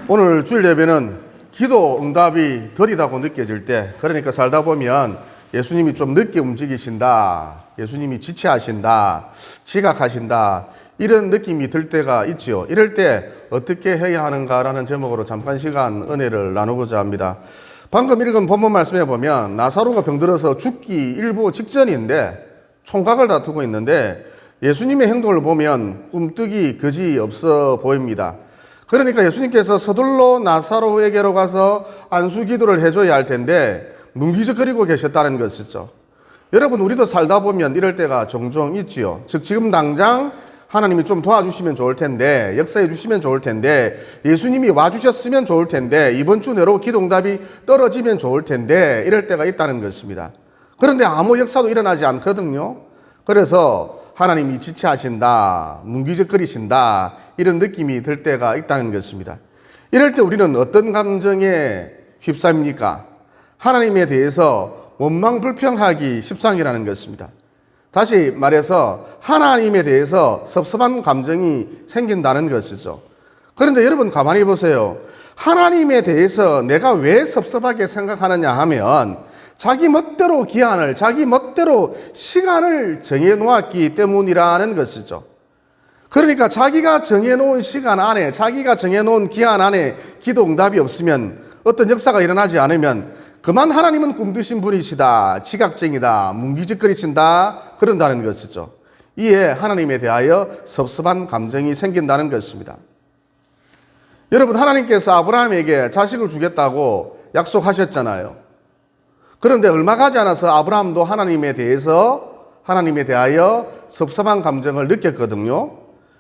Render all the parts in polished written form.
오늘 주일 예배는 기도 응답이 더디다고 느껴질 때, 그러니까 살다 보면 예수님이 좀 늦게 움직이신다, 예수님이 지체하신다, 지각하신다, 이런 느낌이 들 때가 있지요. 이럴 때 어떻게 해야 하는가라는 제목으로 잠깐 시간 은혜를 나누고자 합니다. 방금 읽은 본문 말씀에 보면 나사로가 병들어서 죽기 일부 직전인데 총각을 다투고 있는데 예수님의 행동을 보면 꿈뜨기 그지 없어 보입니다. 그러니까 예수님께서 서둘러 나사로에게로 가서 안수 기도를 해줘야 할 텐데 문기적거리고 계셨다는 것이죠. 여러분, 우리도 살다 보면 이럴 때가 종종 있지요. 즉 지금 당장 하나님이 좀 도와주시면 좋을 텐데, 역사해 주시면 좋을 텐데, 예수님이 와주셨으면 좋을 텐데, 이번 주 내로 기도응답이 떨어지면 좋을 텐데, 이럴 때가 있다는 것입니다. 그런데 아무 역사도 일어나지 않거든요. 그래서 하나님이 지체하신다, 문기적거리신다, 이런 느낌이 들 때가 있다는 것입니다. 이럴 때 우리는 어떤 감정에 휩싸입니까? 하나님에 대해서 원망 불평하기 십상이라는 것입니다. 다시 말해서 하나님에 대해서 섭섭한 감정이 생긴다는 것이죠. 그런데 여러분 가만히 보세요. 하나님에 대해서 내가 왜 섭섭하게 생각하느냐 하면 자기 멋대로 기한을, 자기 멋대로 시간을 정해놓았기 때문이라는 것이죠. 그러니까 자기가 정해놓은 시간 안에, 자기가 정해놓은 기한 안에 기도 응답이 없으면, 어떤 역사가 일어나지 않으면 그만 하나님은 꿈드신 분이시다, 지각쟁이다, 문기적거리신다, 그런다는 것이죠. 이에 하나님에 대하여 섭섭한 감정이 생긴다는 것입니다. 여러분, 하나님께서 아브라함에게 자식을 주겠다고 약속하셨잖아요. 그런데 얼마 가지 않아서 아브라함도 하나님에 대하여 섭섭한 감정을 느꼈거든요.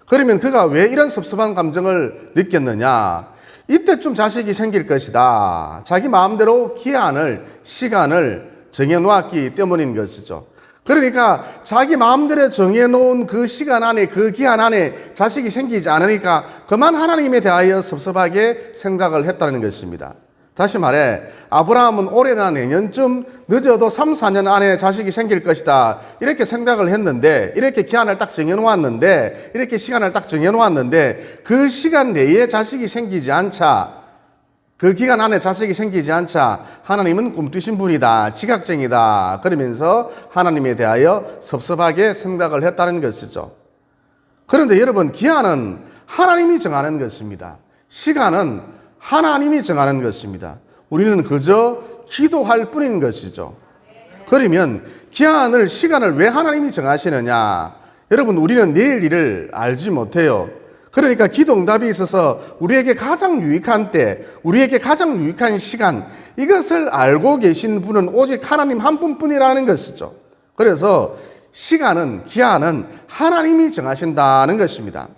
그러면 그가 왜 이런 섭섭한 감정을 느꼈느냐? 이때쯤 자식이 생길 것이다, 자기 마음대로 기한을, 시간을 정해놓았기 때문인 것이죠. 그러니까 자기 마음대로 정해놓은 그 시간 안에, 그 기한 안에 자식이 생기지 않으니까 그만 하나님에 대하여 섭섭하게 생각을 했다는 것입니다. 다시 말해, 아브라함은 올해나 내년쯤 늦어도 3, 4년 안에 자식이 생길 것이다, 이렇게 생각을 했는데, 이렇게 기한을 딱 정해놓았는데, 이렇게 시간을 딱 정해놓았는데, 그 시간 내에 자식이 생기지 않자, 그 기간 안에 자식이 생기지 않자 하나님은 꿈뜨신 분이다, 지각쟁이다, 그러면서 하나님에 대하여 섭섭하게 생각을 했다는 것이죠. 그런데 여러분, 기한은 하나님이 정하는 것입니다. 시간은 하나님이 정하는 것입니다. 우리는 그저 기도할 뿐인 것이죠. 그러면 기한을, 시간을 왜 하나님이 정하시느냐? 여러분, 우리는 내일 일을 알지 못해요. 그러니까 기도응답이 있어서 우리에게 가장 유익한 때, 우리에게 가장 유익한 시간, 이것을 알고 계신 분은 오직 하나님 한 분뿐이라는 것이죠. 그래서 시간은, 기한은 하나님이 정하신다는 것입니다.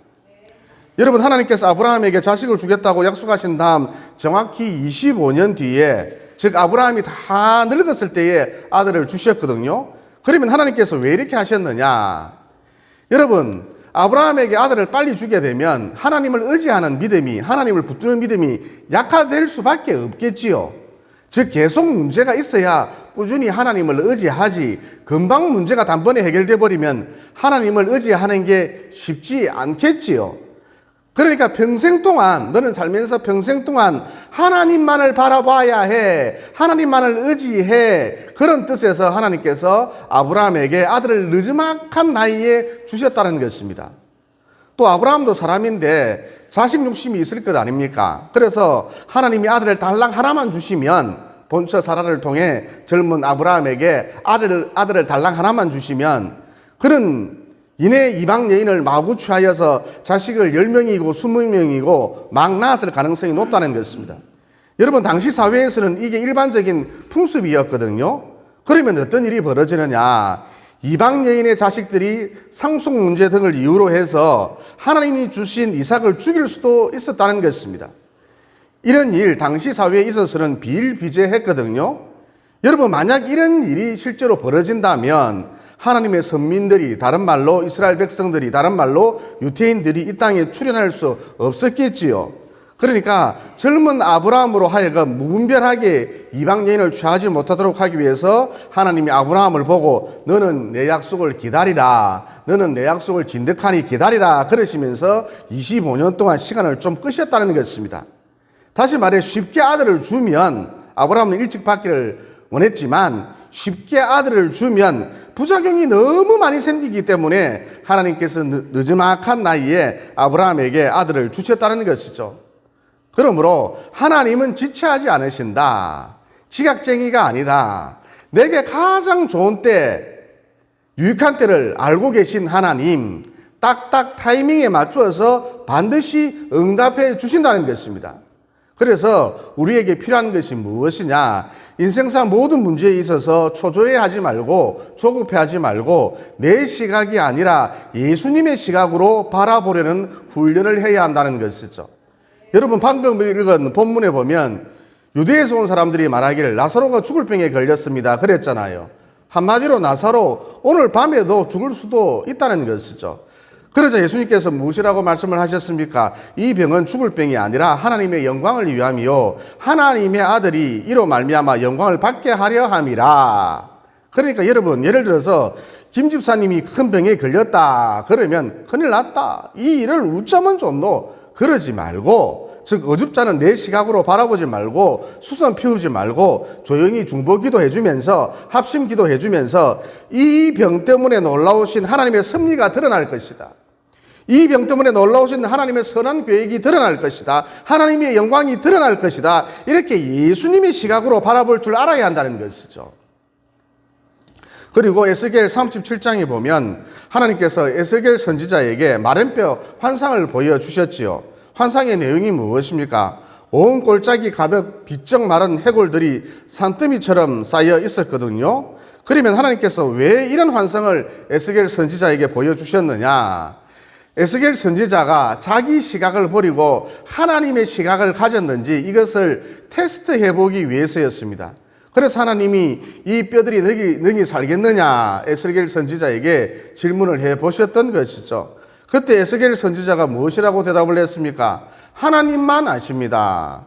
여러분, 하나님께서 아브라함에게 자식을 주겠다고 약속하신 다음 정확히 25년 뒤에, 즉 아브라함이 다 늙었을 때에 아들을 주셨거든요. 그러면 하나님께서 왜 이렇게 하셨느냐? 여러분, 아브라함에게 아들을 빨리 주게 되면 하나님을 의지하는 믿음이, 하나님을 붙드는 믿음이 약화될 수밖에 없겠지요. 즉 계속 문제가 있어야 꾸준히 하나님을 의지하지, 금방 문제가 단번에 해결돼 버리면 하나님을 의지하는 게 쉽지 않겠지요. 그러니까 평생 동안, 너는 살면서 평생 동안 하나님만을 바라봐야 해, 하나님만을 의지해, 그런 뜻에서 하나님께서 아브라함에게 아들을 늦지막한 나이에 주셨다는 것입니다. 또 아브라함도 사람인데 자식 욕심이 있을 것 아닙니까? 그래서 하나님이 아들을 달랑 하나만 주시면, 본처 사라를 통해 젊은 아브라함에게 아들을 달랑 하나만 주시면 그는 이내 이방 여인을 마구 취하여서 자식을 10명이고 20명이고 막 낳았을 가능성이 높다는 것입니다. 여러분, 당시 사회에서는 이게 일반적인 풍습이었거든요. 그러면 어떤 일이 벌어지느냐? 이방 여인의 자식들이 상속 문제 등을 이유로 해서 하나님이 주신 이삭을 죽일 수도 있었다는 것입니다. 이런 일, 당시 사회에 있어서는 비일비재했거든요. 여러분, 만약 이런 일이 실제로 벌어진다면 하나님의 선민들이, 다른 말로 이스라엘 백성들이, 다른 말로 유태인들이 이 땅에 출현할 수 없었겠지요. 그러니까 젊은 아브라함으로 하여금 무분별하게 이방 여인을 취하지 못하도록 하기 위해서 하나님이 아브라함을 보고 너는 내 약속을 기다리라, 너는 내 약속을 진득하니 기다리라 그러시면서 25년 동안 시간을 좀 끄셨다는 것입니다. 다시 말해 쉽게 아들을 주면 아브라함은 일찍 받기를 원했지만 쉽게 아들을 주면 부작용이 너무 많이 생기기 때문에 하나님께서 늦지막한 나이에 아브라함에게 아들을 주셨다는 것이죠. 그러므로 하나님은 지체하지 않으신다. 지각쟁이가 아니다. 내게 가장 좋은 때, 유익한 때를 알고 계신 하나님, 딱딱 타이밍에 맞추어서 반드시 응답해 주신다는 것입니다. 그래서 우리에게 필요한 것이 무엇이냐? 인생사 모든 문제에 있어서 초조해하지 말고 조급해하지 말고 내 시각이 아니라 예수님의 시각으로 바라보려는 훈련을 해야 한다는 것이죠. 여러분 방금 읽은 본문에 보면 유대에서 온 사람들이 말하기를 나사로가 죽을 병에 걸렸습니다 그랬잖아요. 한마디로 나사로 오늘 밤에도 죽을 수도 있다는 것이죠. 그러자 예수님께서 무엇이라고 말씀을 하셨습니까? 이 병은 죽을 병이 아니라 하나님의 영광을 위함이요 하나님의 아들이 이로 말미암아 영광을 받게 하려 함이라. 그러니까 여러분 예를 들어서 김 집사님이 큰 병에 걸렸다 그러면 큰일 났다 이 일을 웃자면 좋노 그러지 말고, 즉 어줍잖은 내 시각으로 바라보지 말고 수선 피우지 말고 조용히 중보기도 해주면서 합심기도 해주면서 이 병 때문에 놀라우신 하나님의 섭리가 드러날 것이다. 이 병 때문에 놀라우신 하나님의 선한 계획이 드러날 것이다. 하나님의 영광이 드러날 것이다. 이렇게 예수님의 시각으로 바라볼 줄 알아야 한다는 것이죠. 그리고 에스겔 37장에 보면 하나님께서 에스겔 선지자에게 마른뼈 환상을 보여주셨지요. 환상의 내용이 무엇입니까? 온 골짜기 가득 비쩍 마른 해골들이 산더미처럼 쌓여 있었거든요. 그러면 하나님께서 왜 이런 환상을 에스겔 선지자에게 보여주셨느냐? 에스겔 선지자가 자기 시각을 버리고 하나님의 시각을 가졌는지 이것을 테스트해 보기 위해서였습니다. 그래서 하나님이 이 뼈들이 능히 살겠느냐 에스겔 선지자에게 질문을 해 보셨던 것이죠. 그때 에스겔 선지자가 무엇이라고 대답을 했습니까? 하나님만 아십니다.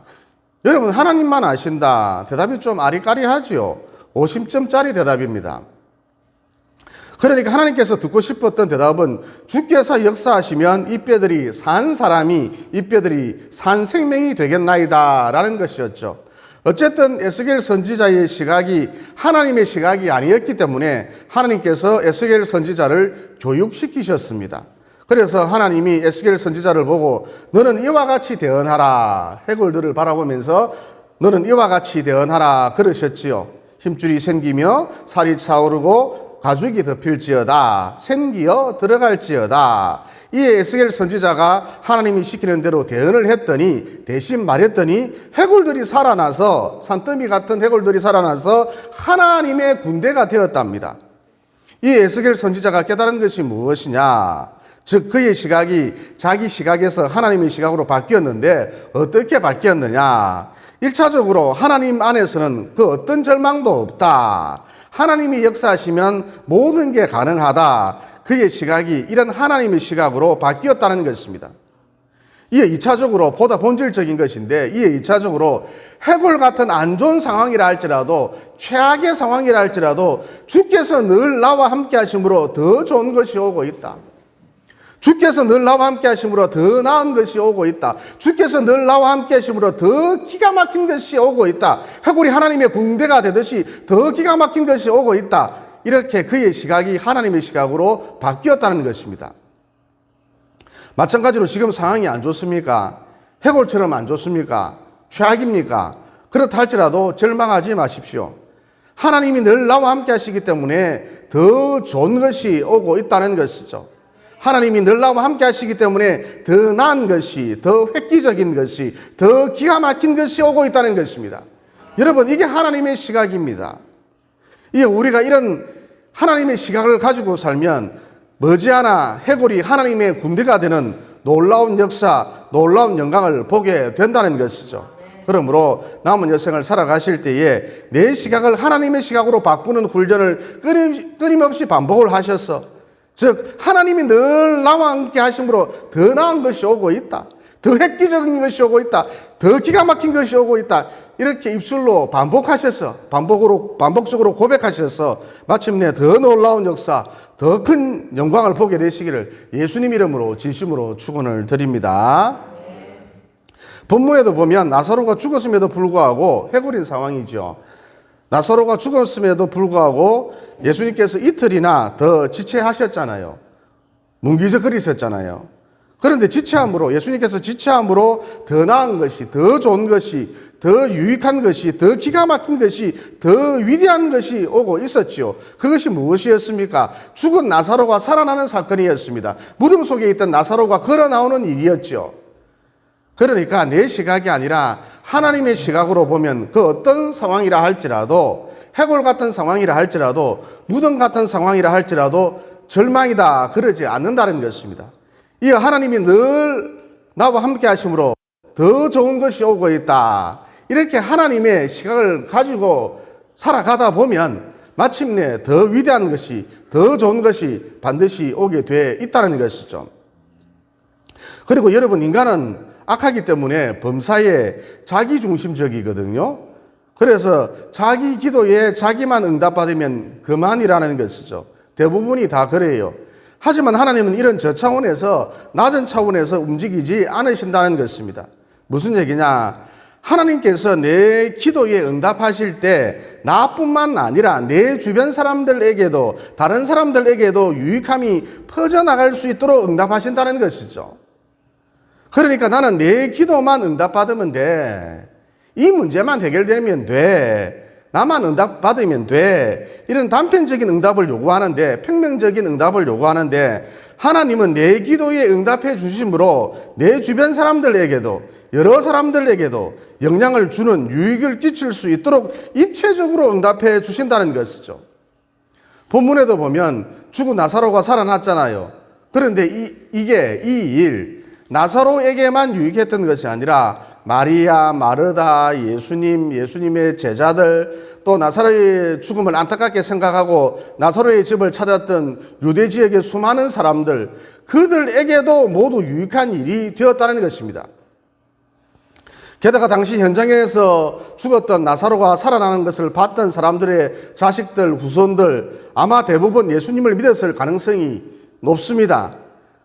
여러분 하나님만 아신다. 대답이 좀 아리까리하지요. 50점짜리 대답입니다. 그러니까 하나님께서 듣고 싶었던 대답은 주께서 역사하시면 이 뼈들이 산 사람이 이 뼈들이 산 생명이 되겠나이다 라는 것이었죠. 어쨌든 에스겔 선지자의 시각이 하나님의 시각이 아니었기 때문에 하나님께서 에스겔 선지자를 교육시키셨습니다. 그래서 하나님이 에스겔 선지자를 보고 너는 이와 같이 대언하라. 해골들을 바라보면서 너는 이와 같이 대언하라 그러셨지요. 힘줄이 생기며 살이 차오르고 가죽이 덮일지어다. 생기어 들어갈지어다. 이에 에스겔 선지자가 하나님이 시키는 대로 대언을 했더니 대신 말했더니 해골들이 살아나서 산더미 같은 해골들이 살아나서 하나님의 군대가 되었답니다. 이 에스겔 선지자가 깨달은 것이 무엇이냐? 즉 그의 시각이 자기 시각에서 하나님의 시각으로 바뀌었는데 어떻게 바뀌었느냐? 1차적으로 하나님 안에서는 그 어떤 절망도 없다. 하나님이 역사하시면 모든 게 가능하다. 그의 시각이 이런 하나님의 시각으로 바뀌었다는 것입니다. 이에 2차적으로 보다 본질적인 것인데 이에 2차적으로 해골 같은 안 좋은 상황이라 할지라도 최악의 상황이라 할지라도 주께서 늘 나와 함께 하심으로 더 좋은 것이 오고 있다. 주께서 늘 나와 함께 하심으로 더 나은 것이 오고 있다. 주께서 늘 나와 함께 하심으로 더 기가 막힌 것이 오고 있다. 해골이 하나님의 군대가 되듯이 더 기가 막힌 것이 오고 있다. 이렇게 그의 시각이 하나님의 시각으로 바뀌었다는 것입니다. 마찬가지로 지금 상황이 안 좋습니까? 해골처럼 안 좋습니까? 최악입니까? 그렇다 할지라도 절망하지 마십시오. 하나님이 늘 나와 함께 하시기 때문에 더 좋은 것이 오고 있다는 것이죠. 하나님이 늘 나와 함께 하시기 때문에 더 나은 것이, 더 획기적인 것이, 더 기가 막힌 것이 오고 있다는 것입니다. 여러분, 이게 하나님의 시각입니다. 이게 우리가 이런 하나님의 시각을 가지고 살면 머지않아 해골이 하나님의 군대가 되는 놀라운 역사, 놀라운 영광을 보게 된다는 것이죠. 그러므로 남은 여생을 살아가실 때에 내 시각을 하나님의 시각으로 바꾸는 훈련을 끊임없이 반복을 하셔서, 즉 하나님이 늘 나와 함께 하심으로 더 나은 것이 오고 있다. 더 획기적인 것이 오고 있다. 더 기가 막힌 것이 오고 있다. 이렇게 입술로 반복하셔서 반복적으로 고백하셔서 마침내 더 놀라운 역사, 더 큰 영광을 보게 되시기를 예수님 이름으로 진심으로 축원을 드립니다. 본문에도 보면 나사로가 죽었음에도 불구하고 해골인 상황이죠. 나사로가 죽었음에도 불구하고 예수님께서 이틀이나 더 지체하셨잖아요. 문기적거리셨잖아요. 그런데 예수님께서 지체함으로 더 나은 것이, 더 좋은 것이, 더 유익한 것이, 더 기가 막힌 것이, 더 위대한 것이 오고 있었지요. 그것이 무엇이었습니까? 죽은 나사로가 살아나는 사건이었습니다. 무덤 속에 있던 나사로가 걸어 나오는 일이었죠. 그러니까 내 시각이 아니라 하나님의 시각으로 보면 그 어떤 상황이라 할지라도, 해골 같은 상황이라 할지라도, 무덤 같은 상황이라 할지라도 절망이다 그러지 않는다는 것입니다. 이 하나님이 늘 나와 함께 하심으로 더 좋은 것이 오고 있다. 이렇게 하나님의 시각을 가지고 살아가다 보면 마침내 더 위대한 것이, 더 좋은 것이 반드시 오게 돼 있다는 것이죠. 그리고 여러분, 인간은 악하기 때문에 범사에 자기중심적이거든요. 그래서 자기 기도에 자기만 응답받으면 그만이라는 것이죠. 대부분이 다 그래요. 하지만 하나님은 이런 저차원에서, 낮은 차원에서 움직이지 않으신다는 것입니다. 무슨 얘기냐? 하나님께서 내 기도에 응답하실 때 나뿐만 아니라 내 주변 사람들에게도, 다른 사람들에게도 유익함이 퍼져나갈 수 있도록 응답하신다는 것이죠. 그러니까 나는 내 기도만 응답받으면 돼. 이 문제만 해결되면 돼. 나만 응답받으면 돼. 이런 단편적인 응답을 요구하는데, 평면적인 응답을 요구하는데, 하나님은 내 기도에 응답해 주심으로 내 주변 사람들에게도, 여러 사람들에게도 영향을 주는, 유익을 끼칠 수 있도록 입체적으로 응답해 주신다는 것이죠. 본문에도 보면 죽은 나사로가 살아났잖아요. 그런데 이 일, 나사로에게만 유익했던 것이 아니라 마리아, 마르다, 예수님의 제자들, 또 나사로의 죽음을 안타깝게 생각하고 나사로의 집을 찾았던 유대 지역의 수많은 사람들, 그들에게도 모두 유익한 일이 되었다는 것입니다. 게다가 당시 현장에서 죽었던 나사로가 살아나는 것을 봤던 사람들의 자식들, 후손들, 아마 대부분 예수님을 믿었을 가능성이 높습니다.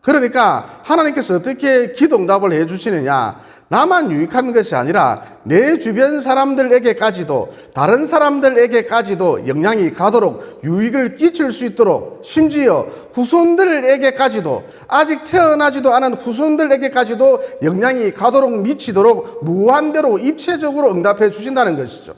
그러니까 하나님께서 어떻게 기도응답을 해주시느냐? 나만 유익한 것이 아니라 내 주변 사람들에게까지도, 다른 사람들에게까지도 영향이 가도록, 유익을 끼칠 수 있도록, 심지어 후손들에게까지도, 아직 태어나지도 않은 후손들에게까지도 영향이 가도록, 미치도록 무한대로 입체적으로 응답해 주신다는 것이죠.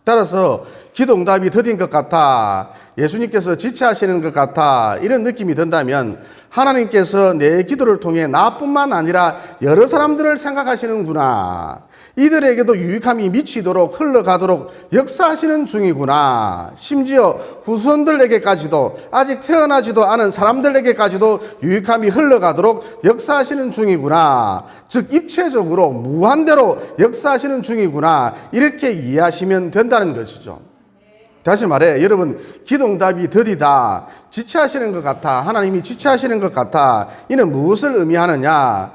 따라서 기도응답이 더딘 것 같아, 예수님께서 지체하시는 것 같아, 이런 느낌이 든다면 하나님께서 내 기도를 통해 나뿐만 아니라 여러 사람들을 생각하시는구나, 이들에게도 유익함이 미치도록, 흘러가도록 역사하시는 중이구나, 심지어 후손들에게까지도, 아직 태어나지도 않은 사람들에게까지도 유익함이 흘러가도록 역사하시는 중이구나, 즉 입체적으로 무한대로 역사하시는 중이구나, 이렇게 이해하시면 된다는 것이죠. 다시 말해, 여러분, 기도응답이 더디다, 지체하시는 것 같아, 하나님이 지체하시는 것 같아, 이는 무엇을 의미하느냐?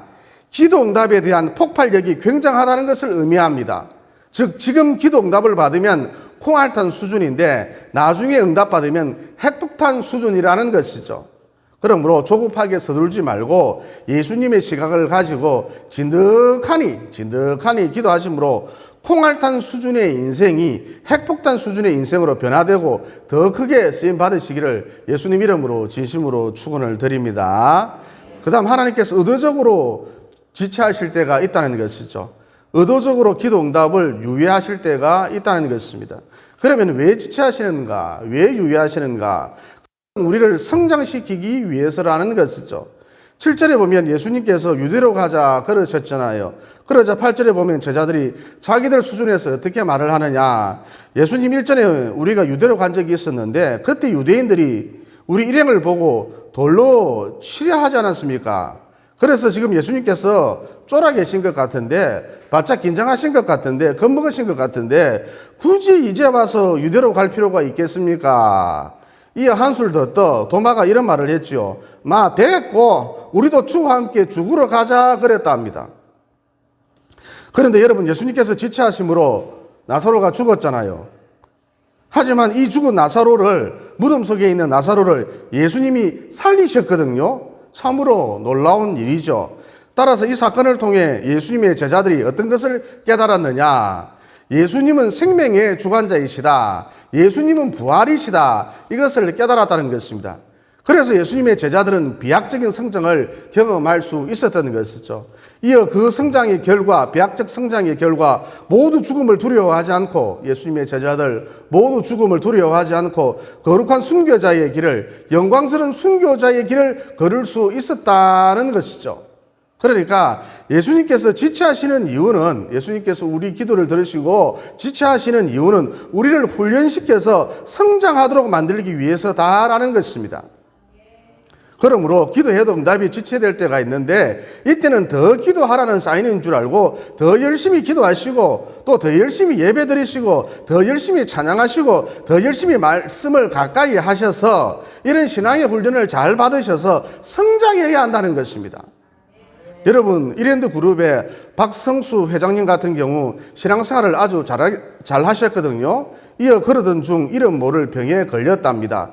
기도응답에 대한 폭발력이 굉장하다는 것을 의미합니다. 즉, 지금 기도응답을 받으면 콩알탄 수준인데 나중에 응답받으면 핵폭탄 수준이라는 것이죠. 그러므로 조급하게 서둘지 말고 예수님의 시각을 가지고 진득하니 기도하심으로 콩알탄 수준의 인생이 핵폭탄 수준의 인생으로 변화되고 더 크게 쓰임 받으시기를 예수님 이름으로 진심으로 축원을 드립니다. 그 다음, 하나님께서 의도적으로 지체하실 때가 있다는 것이죠. 의도적으로 기도 응답을 유예하실 때가 있다는 것입니다. 그러면 왜 지체하시는가? 왜 유예하시는가? 우리를 성장시키기 위해서라는 것이죠. 7절에 보면 예수님께서 유대로 가자 그러셨잖아요. 그러자 8절에 보면 제자들이 자기들 수준에서 어떻게 말을 하느냐. 예수님 일전에 우리가 유대로 간 적이 있었는데 그때 유대인들이 우리 일행을 보고 돌로 치려 하지 않았습니까? 그래서 지금 예수님께서 쫄아 계신 것 같은데, 바짝 긴장하신 것 같은데, 겁먹으신 것 같은데 굳이 이제 와서 유대로 갈 필요가 있겠습니까? 이어 한술 더 떠 도마가 이런 말을 했죠. 마 됐고 우리도 주와 함께 죽으러 가자 그랬다 합니다. 그런데 여러분, 예수님께서 지체하심으로 나사로가 죽었잖아요. 하지만 이 죽은 나사로를, 무덤 속에 있는 나사로를 예수님이 살리셨거든요. 참으로 놀라운 일이죠. 따라서 이 사건을 통해 예수님의 제자들이 어떤 것을 깨달았느냐? 예수님은 생명의 주관자이시다. 예수님은 부활이시다. 이것을 깨달았다는 것입니다. 그래서 예수님의 제자들은 비약적인 성장을 경험할 수 있었던 것이죠. 이어 그 성장의 결과, 비약적 성장의 결과 모두 죽음을 두려워하지 않고, 예수님의 제자들 모두 죽음을 두려워하지 않고 거룩한 순교자의 길을, 영광스러운 순교자의 길을 걸을 수 있었다는 것이죠. 그러니까 예수님께서 지체하시는 이유는, 예수님께서 우리 기도를 들으시고 지체하시는 이유는 우리를 훈련시켜서 성장하도록 만들기 위해서다라는 것입니다. 그러므로 기도해도 응답이 지체될 때가 있는데, 이때는 더 기도하라는 사인인 줄 알고 더 열심히 기도하시고, 또 더 열심히 예배드리시고, 더 열심히 찬양하시고, 더 열심히 말씀을 가까이 하셔서 이런 신앙의 훈련을 잘 받으셔서 성장해야 한다는 것입니다. 여러분, 이랜드 그룹의 박성수 회장님 같은 경우 신앙생활을 아주 잘 하셨거든요. 이어 그러던 중 이름 모를 병에 걸렸답니다.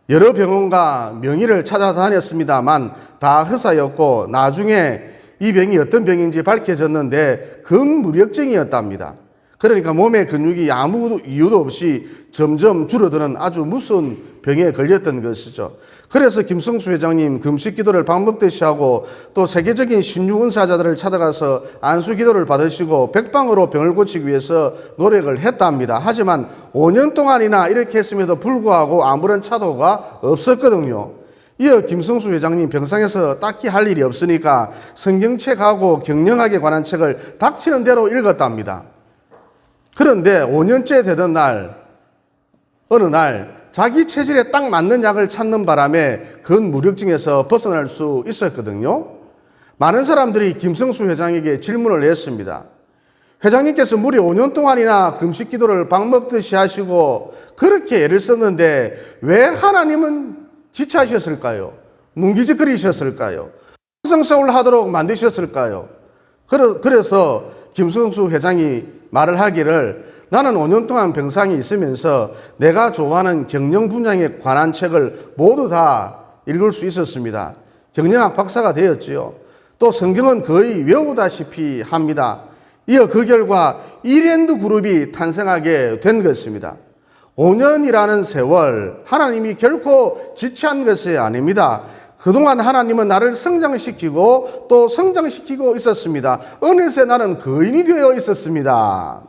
여러 병원과 명의를 찾아다녔습니다만 다 흑사였고, 나중에 이 병이 어떤 병인지 밝혀졌는데 근무력증이었답니다. 그러니까 몸의 근육이 아무 이유도 없이 점점 줄어드는 아주 무서운 병에 걸렸던 것이죠. 그래서 김성수 회장님 금식 기도를 방법듯이 하고, 또 세계적인 신유 은사자들을 찾아가서 안수 기도를 받으시고 백방으로 병을 고치기 위해서 노력을 했답니다. 하지만 5년 동안이나 이렇게 했음에도 불구하고 아무런 차도가 없었거든요. 이어 김성수 회장님 병상에서 딱히 할 일이 없으니까 성경책하고 경영학에 관한 책을 닥치는 대로 읽었답니다. 그런데 5년째 되던 어느 날 자기 체질에 딱 맞는 약을 찾는 바람에 근무력증에서 벗어날 수 있었거든요. 많은 사람들이 김성수 회장에게 질문을 했습니다. 회장님께서 무려 5년 동안이나 금식 기도를 방법듯이 하시고 그렇게 애를 썼는데 왜 하나님은 지체하셨을까요? 뭉기직거리셨을까요? 성성을 하도록 만드셨을까요? 그래서 김성수 회장이 말을 하기를, 나는 5년 동안 병상에 있으면서 내가 좋아하는 경영 분야에 관한 책을 모두 다 읽을 수 있었습니다. 경영학 박사가 되었지요. 또 성경은 거의 외우다시피 합니다. 이어 그 결과 이랜드 그룹이 탄생하게 된 것입니다. 5년이라는 세월, 하나님이 결코 지체한 것이 아닙니다. 그동안 하나님은 나를 성장시키고 또 성장시키고 있었습니다. 어느새 나는 거인이 되어 있었습니다.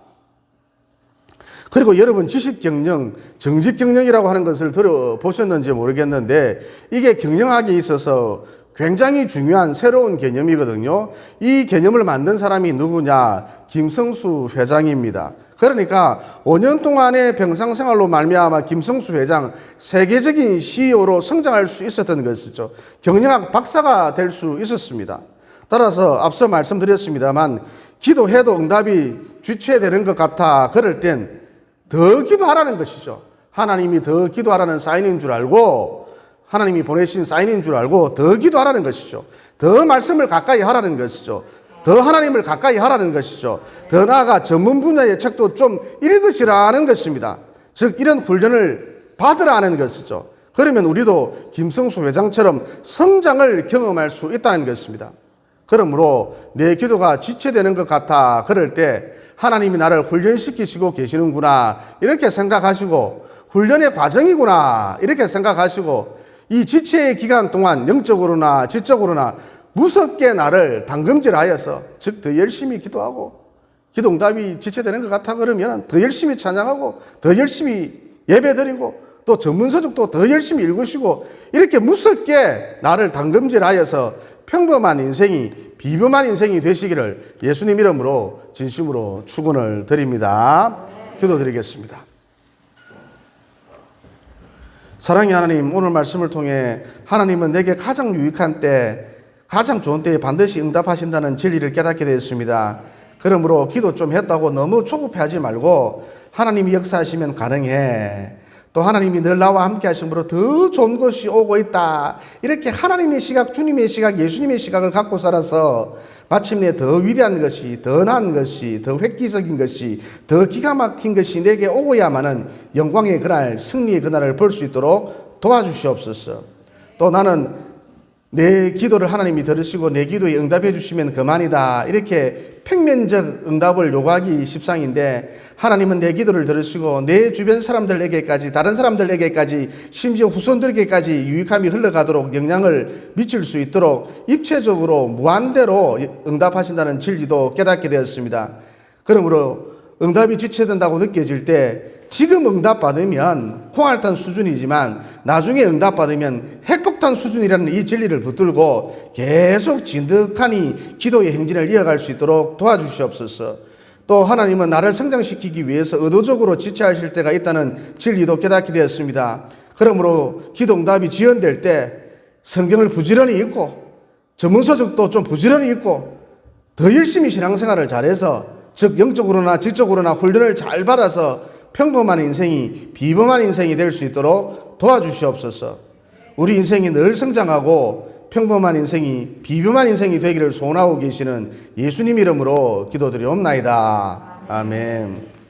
그리고 여러분, 지식경영, 정직경영이라고 하는 것을 들어보셨는지 모르겠는데, 이게 경영학에 있어서 굉장히 중요한 새로운 개념이거든요. 이 개념을 만든 사람이 누구냐? 김성수 회장입니다. 그러니까 5년 동안의 병상생활로 말미암아 김성수 회장 세계적인 CEO로 성장할 수 있었던 것이죠. 경영학 박사가 될 수 있었습니다. 따라서 앞서 말씀드렸습니다만, 기도해도 응답이 주체되는 것 같아 그럴 땐 더 기도하라는 것이죠. 하나님이 더 기도하라는 사인인 줄 알고, 하나님이 보내신 사인인 줄 알고 더 기도하라는 것이죠. 더 말씀을 가까이 하라는 것이죠. 더 하나님을 가까이 하라는 것이죠. 더 나아가 전문 분야의 책도 좀 읽으시라는 것입니다. 즉, 이런 훈련을 받으라는 것이죠. 그러면 우리도 김성수 회장처럼 성장을 경험할 수 있다는 것입니다. 그러므로 내 기도가 지체되는 것 같아 그럴 때 하나님이 나를 훈련시키시고 계시는구나 이렇게 생각하시고, 훈련의 과정이구나 이렇게 생각하시고, 이 지체의 기간 동안 영적으로나 지적으로나 무섭게 나를 당금질하여서, 즉 더 열심히 기도하고, 기도 응답이 지체되는 것 같아 그러면 더 열심히 찬양하고 더 열심히 예배드리고 또 전문서적도 더 열심히 읽으시고, 이렇게 무섭게 나를 당금질하여서 평범한 인생이 비범한 인생이 되시기를 예수님 이름으로 진심으로 축원을 드립니다. 기도드리겠습니다. 사랑의 하나님, 오늘 말씀을 통해 하나님은 내게 가장 유익한 때, 가장 좋은 때에 반드시 응답하신다는 진리를 깨닫게 되었습니다. 그러므로 기도 좀 했다고 너무 조급해하지 말고, 하나님이 역사하시면 가능해, 또 하나님이 늘 나와 함께 하심으로 더 좋은 것이 오고 있다, 이렇게 하나님의 시각, 주님의 시각, 예수님의 시각을 갖고 살아서 마침내 더 위대한 것이, 더 나은 것이, 더 획기적인 것이, 더 기가 막힌 것이 내게 오고야만은 영광의 그날, 승리의 그날을 볼 수 있도록 도와주시옵소서. 또 나는 내 기도를 하나님이 들으시고 내 기도에 응답해 주시면 그만이다. 이렇게 평면적 응답을 요구하기 십상인데 하나님은 내 기도를 들으시고 내 주변 사람들에게까지, 다른 사람들에게까지, 심지어 후손들에게까지 유익함이 흘러가도록 영향을 미칠 수 있도록 입체적으로 무한대로 응답하신다는 진리도 깨닫게 되었습니다. 그러므로 응답이 지체된다고 느껴질 때 지금 응답받으면 홍알탄 수준이지만 나중에 응답받으면 핵폭탄 수준이라는 이 진리를 붙들고 계속 진득하니 기도의 행진을 이어갈 수 있도록 도와주시옵소서. 또 하나님은 나를 성장시키기 위해서 의도적으로 지체하실 때가 있다는 진리도 깨닫게 되었습니다. 그러므로 기도 응답이 지연될 때 성경을 부지런히 읽고 전문서적도 좀 부지런히 읽고 더 열심히 신앙생활을 잘해서 즉 영적으로나 지적으로나 훈련을 잘 받아서 평범한 인생이 비범한 인생이 될 수 있도록 도와주시옵소서. 우리 인생이 늘 성장하고 평범한 인생이 비범한 인생이 되기를 소원하고 계시는 예수님 이름으로 기도드리옵나이다. 아멘.